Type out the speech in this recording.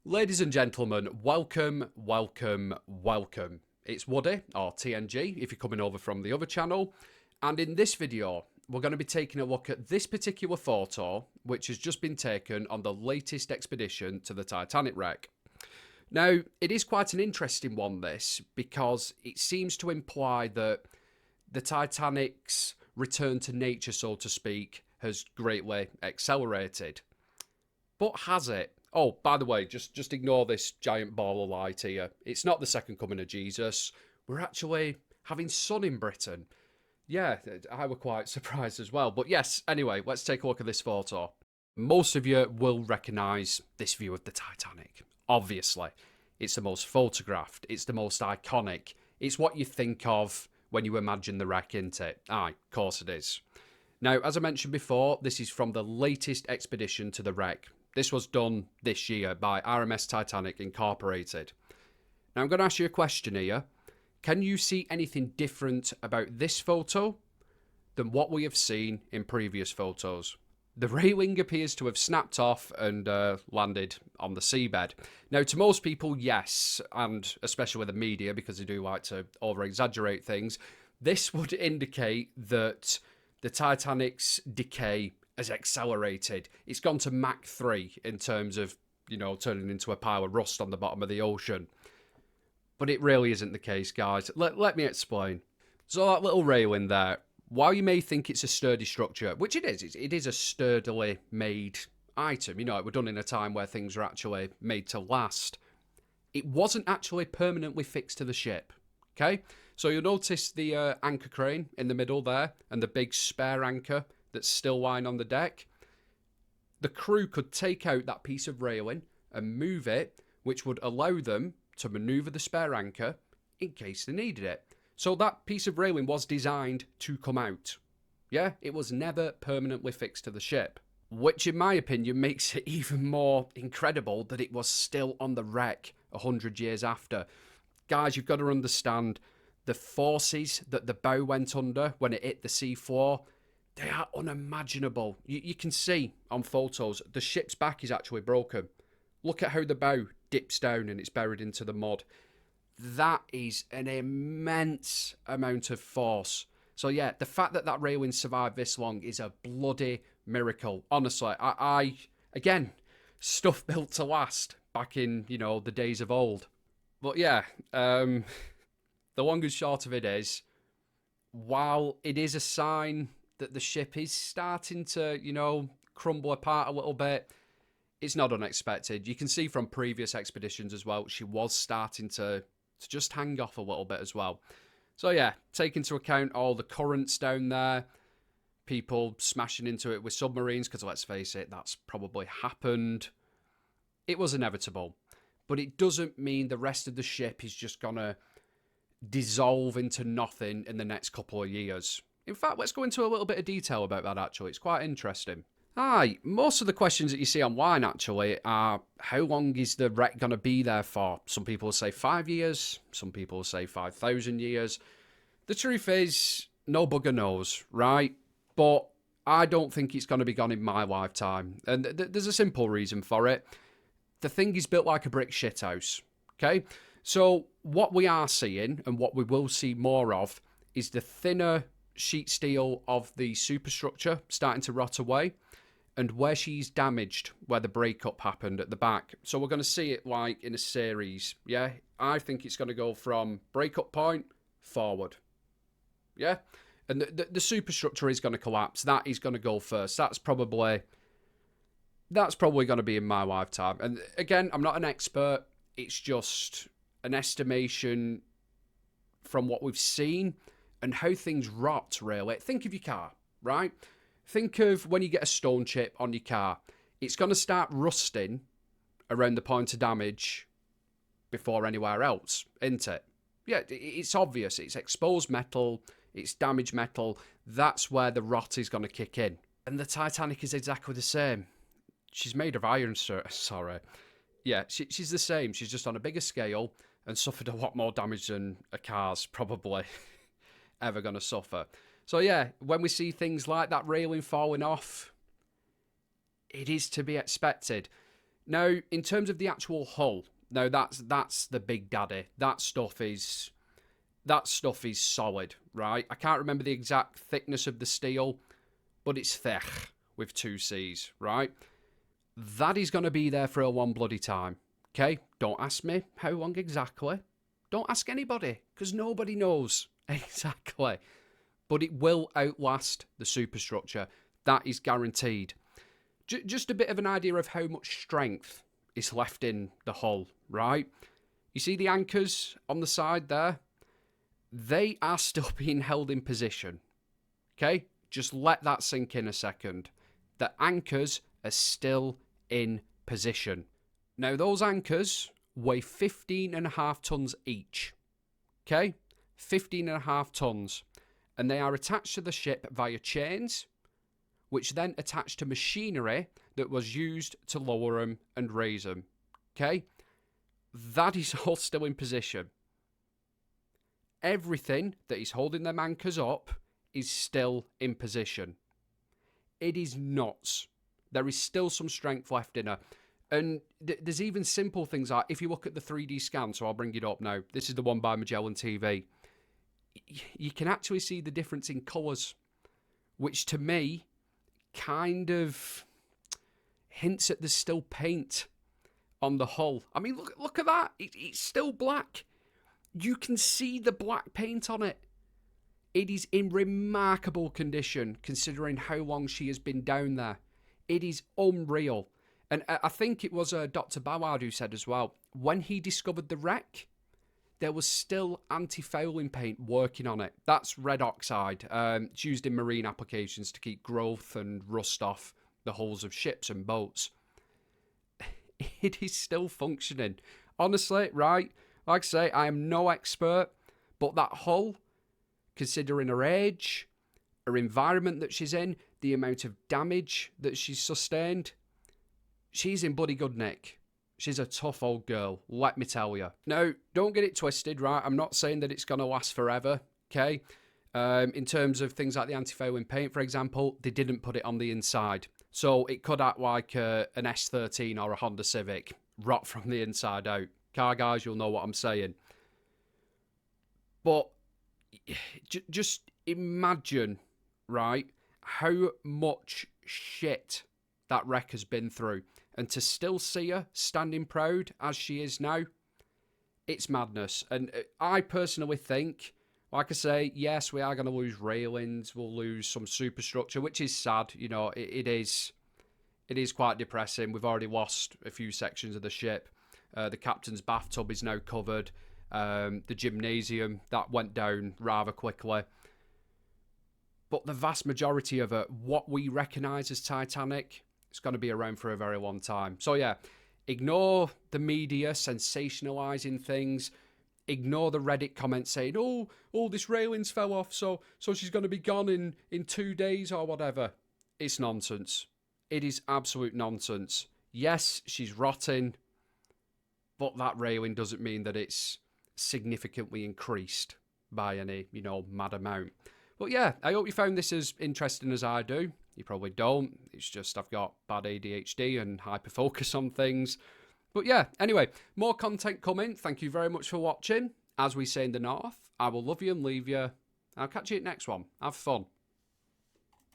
Ladies and gentlemen, welcome. It's Woody, or TNG, if you're coming over from the other channel. And in this video, we're going to be taking a look at this particular photo, which has just been taken on the latest expedition to the Titanic wreck. Now, it is quite an interesting one, this, because it seems to imply that the Titanic's return to nature, so to speak, has greatly accelerated. But has it? Oh, by the way, just ignore this giant ball of light here. It's not the second coming of Jesus. We're actually having sun in Britain. Yeah, I were quite surprised as well. But yes, anyway, let's take a look at this photo. Most of you will recognise this view of the Titanic. Obviously, it's the most photographed. It's the most iconic. It's what you think of when you imagine the wreck, isn't it? Aye, of course it is. Now, as I mentioned before, this is from the latest expedition to the wreck. This was done this year by RMS Titanic Inc. Now, I'm going to ask you a question here. Can you see anything different about this photo than what we have seen in previous photos? The railing appears to have snapped off and landed on the seabed. Now, to most people, yes, and especially with the media, because they do like to over-exaggerate things, this would indicate that the Titanic's decay has accelerated. It's gone to Mach 3 in terms of, turning into a pile of rust on the bottom of the ocean. But it really isn't the case, guys. Let me explain. So that little railing there, while you may think it's a sturdy structure, which it is a sturdily made item. It was done in a time where things were actually made to last. It wasn't actually permanently fixed to the ship, okay? So you'll notice the anchor crane in the middle there and the big spare anchor that's still lying on the deck. The crew could take out that piece of railing and move it, which would allow them to manoeuvre the spare anchor in case they needed it. So that piece of railing was designed to come out. Yeah, it was never permanently fixed to the ship, which in my opinion makes it even more incredible that it was still on the wreck 100 years after. Guys, you've got to understand the forces that the bow went under when it hit the seafloor. They are unimaginable. You can see on photos, the ship's back is actually broken. Look at how the bow dips down and it's buried into the mud. That is an immense amount of force. So yeah, the fact that that railing survived this long is a bloody miracle. Honestly, again, stuff built to last back in, the days of old. But yeah, the long and short of it is, while it is a sign that the ship is starting to, crumble apart a little bit, it's not unexpected. You can see from previous expeditions as well, she was starting to just hang off a little bit as well. So yeah, take into account all the currents down there, people smashing into it with submarines, because let's face it, that's probably happened. It was inevitable. But it doesn't mean the rest of the ship is just going to dissolve into nothing in the next couple of years. In fact, let's go into a little bit of detail about that, actually. It's quite interesting. Aye, most of the questions that you see online, actually, are how long is the wreck going to be there for? Some people say 5 years. Some people say 5,000 years. The truth is, no bugger knows, right? But I don't think it's going to be gone in my lifetime. And there's a simple reason for it. The thing is built like a brick shithouse, okay? So what we are seeing, and what we will see more of, is the thinner sheet steel of the superstructure starting to rot away, and where she's damaged, where the breakup happened at the back. So we're going to see it like in a series, yeah? I think it's going to go from breakup point forward, yeah? And the superstructure is going to collapse. That is going to go first. That's probably going to be in my lifetime. And again, I'm not an expert. It's just an estimation from what we've seen and how things rot, really. Think of your car, right? Think of when you get a stone chip on your car. It's going to start rusting around the point of damage before anywhere else, isn't it? Yeah, it's obvious. It's exposed metal. It's damaged metal. That's where the rot is going to kick in. And the Titanic is exactly the same. She's made of iron, sorry. Yeah, she's the same. She's just on a bigger scale and suffered a lot more damage than a car's probably ever going to suffer. So yeah, when we see things like that railing falling off, it is to be expected. Now, in terms of the actual hull, now that's the big daddy. That stuff is solid, right? I can't remember the exact thickness of the steel, but it's thick with 2 C's, right? That is going to be there for a long bloody time, okay? Don't ask me how long exactly. Don't ask anybody, because nobody knows exactly. But it will outlast the superstructure. That is guaranteed. Just a bit of an idea of how much strength is left in the hull, right? You see the anchors on the side there? They are still being held in position. Okay? Just let that sink in a second. The anchors are still in position. Now, those anchors weigh 15.5 tons each. Okay? 15.5 tons. And they are attached to the ship via chains, which then attach to machinery that was used to lower them and raise them. Okay? That is all still in position. Everything that is holding them anchors up is still in position. It is nuts. There is still some strength left in her. And there's even simple things like, if you look at the 3D scan, so I'll bring it up now. This is the one by Magellan TV. You can actually see the difference in colours, which to me kind of hints at there's still paint on the hull. I mean, look at that. It's still black. You can see the black paint on it. It is in remarkable condition considering how long she has been down there. It is unreal. And I think it was Dr. Ballard who said as well, when he discovered the wreck, there was still anti-fouling paint working on it. That's red oxide. It's used in marine applications to keep growth and rust off the hulls of ships and boats. It is still functioning. Honestly, right? Like I say, I am no expert, but that hull, considering her age, her environment that she's in, the amount of damage that she's sustained, she's in bloody good nick. She's a tough old girl, let me tell you. Now, don't get it twisted, right? I'm not saying that it's going to last forever, okay? In terms of things like the anti-fouling paint, for example, they didn't put it on the inside. So it could act like an S13 or a Honda Civic, rot from the inside out. Car guys, you'll know what I'm saying. But just imagine, right, how much shit that wreck has been through. And to still see her standing proud as she is now, it's madness. And I personally think, like I say, yes, we are going to lose railings, we'll lose some superstructure, which is sad. You know, it is quite depressing. We've already lost a few sections of the ship. The captain's bathtub is now covered. The gymnasium, that went down rather quickly. But the vast majority of it, what we recognise as Titanic, it's going to be around for a very long time. So yeah, ignore the media sensationalising things. Ignore the Reddit comments saying, oh, this railings fell off, so she's going to be gone in 2 days or whatever. It's nonsense. It is absolute nonsense. Yes, she's rotting, but that railing doesn't mean that it's significantly increased by any, mad amount. But yeah, I hope you found this as interesting as I do. You probably don't. It's just I've got bad ADHD and hyperfocus on things. But yeah, anyway, more content coming. Thank you very much for watching. As we say in the north, I will love you and leave you. I'll catch you at next one. Have fun.